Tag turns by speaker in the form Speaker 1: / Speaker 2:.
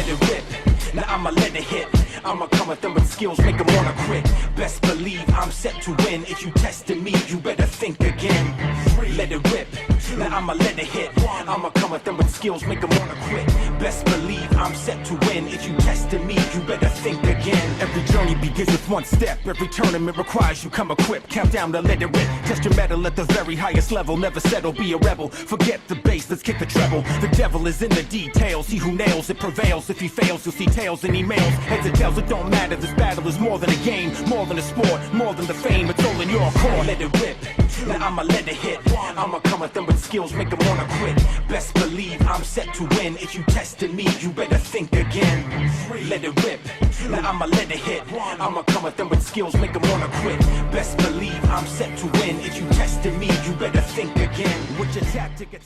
Speaker 1: let it rip. Now I'ma let it hit. I'ma come at them with skills, make them wanna quit. Best believe I'm set to win. If you testing me, you better think again. Let it rip. Now I'ma let it hit. I'ma come at them with skills, make them wanna quit. Best believe I'm set to win. If you testing me, you better think again. Every journey begins with one step. Every tournament requires you come equipped. Count down to let it rip. Test your metal at the very highest level. Never settle, be a rebel. Forget the bass, let's kick the treble. The devil is in the details. He who nails it prevails. If he fails, you'll see tails and emails. Heads and tails, it don't matter. This battle is more than a game, more than a sport, more than the fame. It's all in your court. Let it rip. Now I'ma let it hit. I'ma come at them with skills, make them wanna quit. Best believe I'm set to win. If you testing me, you better think again. Let it rip. Now I'ma let it hit. I'ma come at them with skills, make them wanna quit. Best believe I'm set to win. If you testing me, you better think again. What's your tactic?